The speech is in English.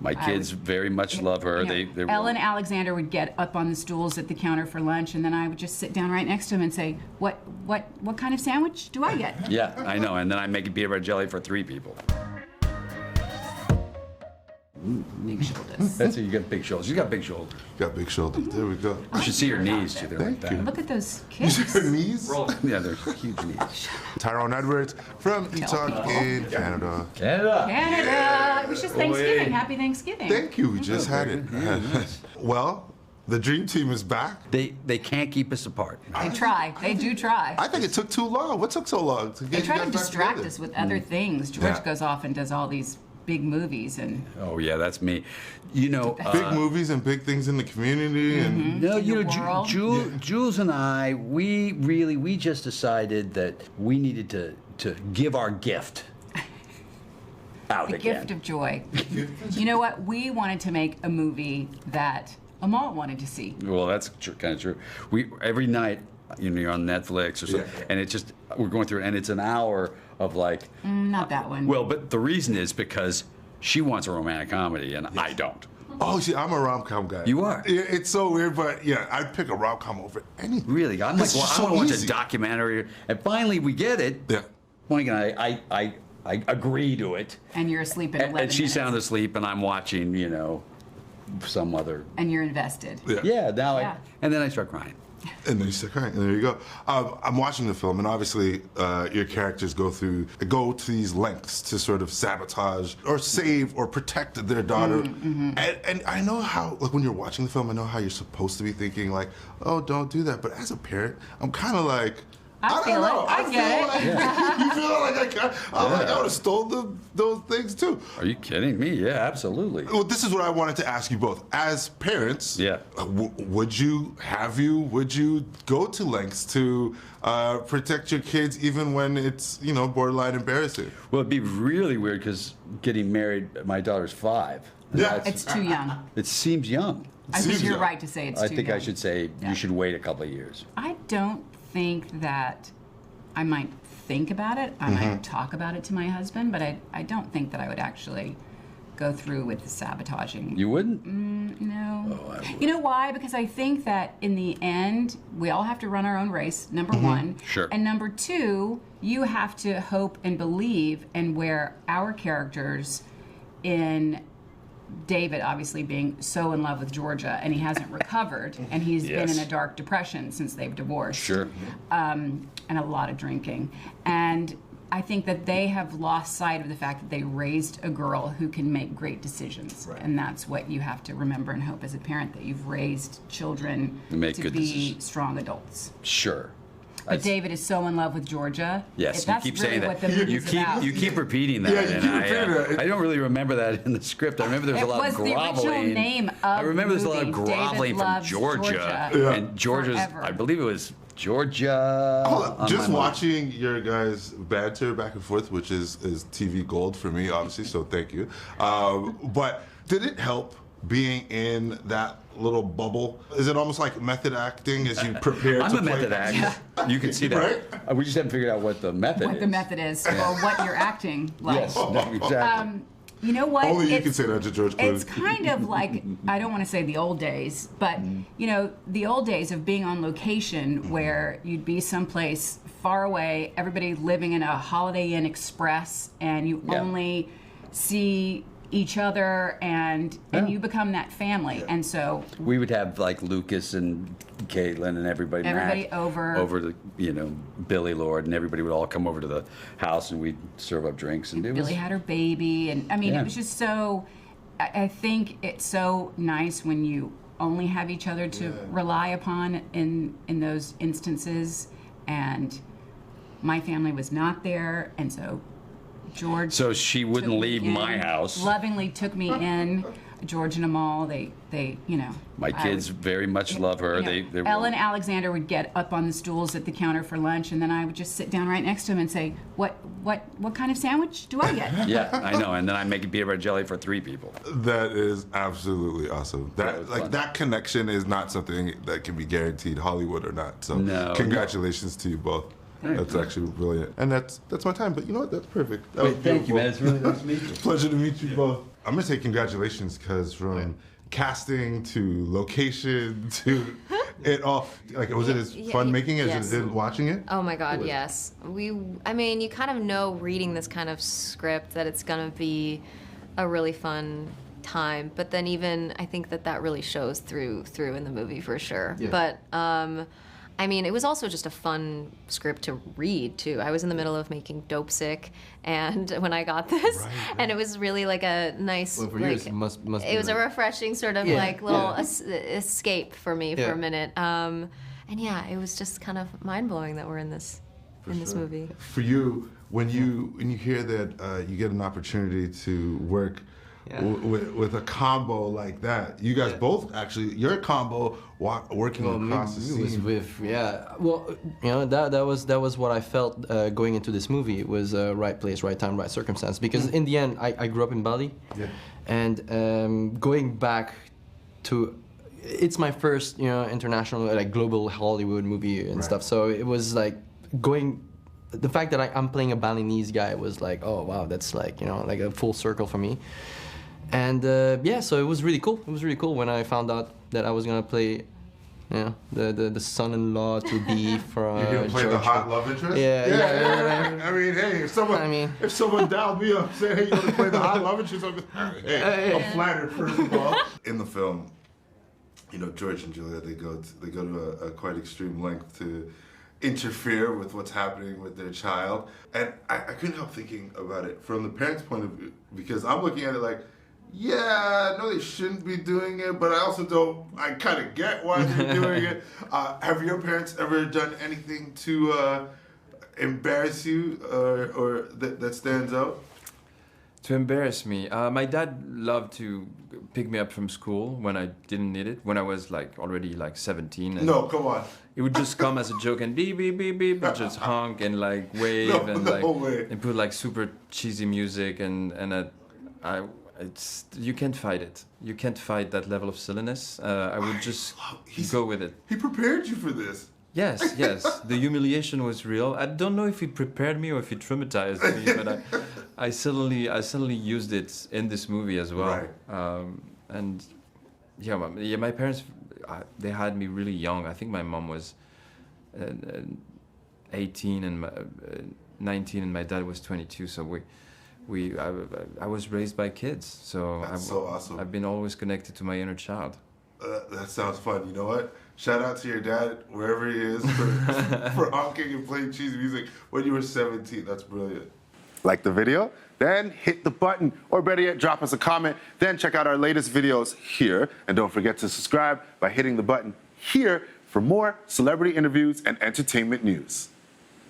My kids very much love her. You know, Ellen Alexander would get up on the stools at the counter for lunch, and then I would just sit down right next to him and say, what kind of sandwich do I get? Yeah, I know. And then I make a peanut butter jelly for 3 people. Big shoulders. That's it. You got big shoulders. You got big shoulders. Got big shoulders. There we go. You should see your knees too. They're like that. Look at those You kids. see your knees? Yeah, they're huge knees. Tyrone Edwards from Etalk in Canada. Canada. It was just Thanksgiving. Happy Thanksgiving. Thank you. We just had it. Well, the dream team is back. They can't keep us apart. They try. They do try. I think it took too long. What took so long to They get try you to guys back distract together? us with other things. George Yeah. goes off and does all these big movies and Oh yeah, that's me. You know, Big movies and big things in the community and no, in you the know, world. Jules and I, we just decided that we needed to give our gift out the again. gift of joy. You know what? We wanted to make a movie that Amal wanted to see. Well, that's kind of true. We every night, you know, you're on Netflix or something, Yeah. and it's just we're going through, and it's an hour of like. Not that one. Well, but the reason is because she wants a romantic comedy, and I don't. oh, see, I'm a rom-com guy. You are? Yeah, it's so weird, but yeah, I'd pick a rom-com over anything. Really, I'm like, It's well, just I want to so watch a easy. documentary, and finally we get it. Yeah. Monica and I agree to it, and you're asleep at 11 and she's minutes. sound asleep, and I'm watching, you know, some other. And you're invested. Yeah. Yeah, now Yeah. and then I start crying. And then you start crying, and there you go. I'm watching the film, and obviously your characters go to these lengths to sort of sabotage or save or protect their daughter. And I know how, like when you're watching the film, I know how you're supposed to be thinking like, oh, don't do that. But as a parent, I'm kind of like, I don't feel it. know. I get it. Like, you feel like I would have stole those things too. Are you kidding me? Yeah, absolutely. Well, this is what I wanted to ask you both. As parents, Yeah. would you go to lengths to protect your kids even when it's, you know, borderline embarrassing? Well, it'd be really weird because getting married, my daughter's 5. And Yeah. that's- It's too young. It seems young. I think Seems you're young. right to say it's too I think young. I should say Yeah. you should wait a couple of years. I don't think that I might think about it. I might talk about it to my husband, but I don't think that I would actually go through with the sabotaging. You wouldn't? No. Oh, I would. You know why? Because I think that in the end, we all have to run our own race, number one. Sure. And number two, you have to hope and believe, and where our characters in David obviously being so in love with Georgia, and he hasn't recovered, and he's been in Yes. a dark depression since they've divorced. Sure. And a lot of drinking. And I think that they have lost sight of the fact that they raised a girl who can make great decisions. Right. And that's what you have to remember and hope as a parent, that you've raised children To make to good be decisions. strong adults. Sure. But David is so in love with Georgia. Yes, that's you keep really saying what that. the movie's about. You keep repeating that. Yeah, you and keep repeating that. I don't really remember that in the script. I remember there was It a lot was of the groveling. original name of I remember the there's a lot of movie. David groveling from loves Georgia. Georgia. And Georgia's, Forever. I believe it was Georgia. Hold on. on Just my mind. watching your guys' banter back and forth, which is TV gold for me, obviously, so thank you. But did it help being in that little bubble? Is it almost like method acting as you prepare I'm to a play? method actor. You can see that. Right? We just haven't figured out what the method What is. the method is, or what you're acting like. Yes, no, exactly. You know what? Only you It's- can say that to George Clooney. It's kind of like, I don't want to say the old days, but you know, the old days of being on location where you'd be someplace far away, everybody living in a Holiday Inn Express, and you Yeah. only see each other, and Yeah. you become that family. And so We would have like Lucas and Kaitlyn and everybody Everybody Matt, over. the, you know, Billy Lord, and everybody would all come over to the house and we'd serve up drinks, and it was Billy had her baby, and I mean, Yeah. it was just so. I think it's so nice when you only have each other to rely upon in those instances, and my family was not there, and so George. So she wouldn't took me leave my in, house. Lovingly took me in. George and Amal, they, you know. My kids very much love her. You know, They Ellen Alexander would get up on the stools at the counter for lunch, and then I would just sit down right next to him and say, what kind of sandwich do I get? Yeah, I know. And then I make a peanut butter jelly for 3 people. That is absolutely awesome. That was fun. That connection is not something that can be guaranteed, Hollywood or not. So No, congratulations to you both. That's actually brilliant. And that's my time. But you know what? That's perfect. That was Thank you, beautiful. man. It's really nice to meet you. Pleasure to meet you both. I'm gonna say congratulations, because from casting to location to it all, like, was it as fun making as yes. it did watching it? Oh my God, yes. I mean, you kind of know reading this kind of script that it's gonna be a really fun time, but then even I think that really shows through in the movie for sure. Yeah. But I mean, it was also just a fun script to read too. I was in the middle of making Dope Sick, and when I got this, and it was really like a nice, Well, for like, years, it must it was be a like- refreshing sort of like little escape for me for a minute. And yeah, it was just kind of mind blowing that we're in this this movie. For you, when you hear that you get an opportunity to work with a combo like that, you guys both actually, your combo working across the scene. Well, you know, that was what I felt going into this movie. It was right place, right time, right circumstance. Because in the end, I grew up in Bali, and going back to, it's my first, you know, international, like, global Hollywood movie and stuff. So it was like the fact that I'm playing a Balinese guy was like, oh wow, that's like, you know, like a full circle for me. And so it was really cool. It was really cool when I found out that I was gonna play, you know, the son-in-law to be from. You're gonna play George. the hot love interest? Yeah. I mean, hey, if someone dialed me up saying, hey, you want to play the hot love interest, I'm flattered, first of all. In the film, you know, George and Julia, they go to a quite extreme length to interfere with what's happening with their child. And I couldn't help thinking about it from the parents' point of view, because I'm looking at it like, yeah, no, they shouldn't be doing it, but I kind of get why they're doing it. Have your parents ever done anything to embarrass you or that stands out? To embarrass me, my dad loved to pick me up from school when I didn't need it, when I was like already like 17. And No, come on. it would just come as a joke and beep, beep, beep, beep, and just honk and like wave and put like super cheesy music and you can't fight it. You can't fight that level of silliness. I would just go with it. He prepared you for this. Yes. The humiliation was real. I don't know if he prepared me or if he traumatized me, but I suddenly used it in this movie as well. Right. And my parents, they had me really young. I think my mom was 18 and 19, and my dad was 22. So I was raised by kids. So That's so awesome. I've been always connected to my inner child. That sounds fun. You know what? Shout out to your dad, wherever he is, for honking and playing cheesy music when you were 17. That's brilliant. Like the video? Then hit the button, or better yet, drop us a comment. Then check out our latest videos here. And don't forget to subscribe by hitting the button here for more celebrity interviews and entertainment news.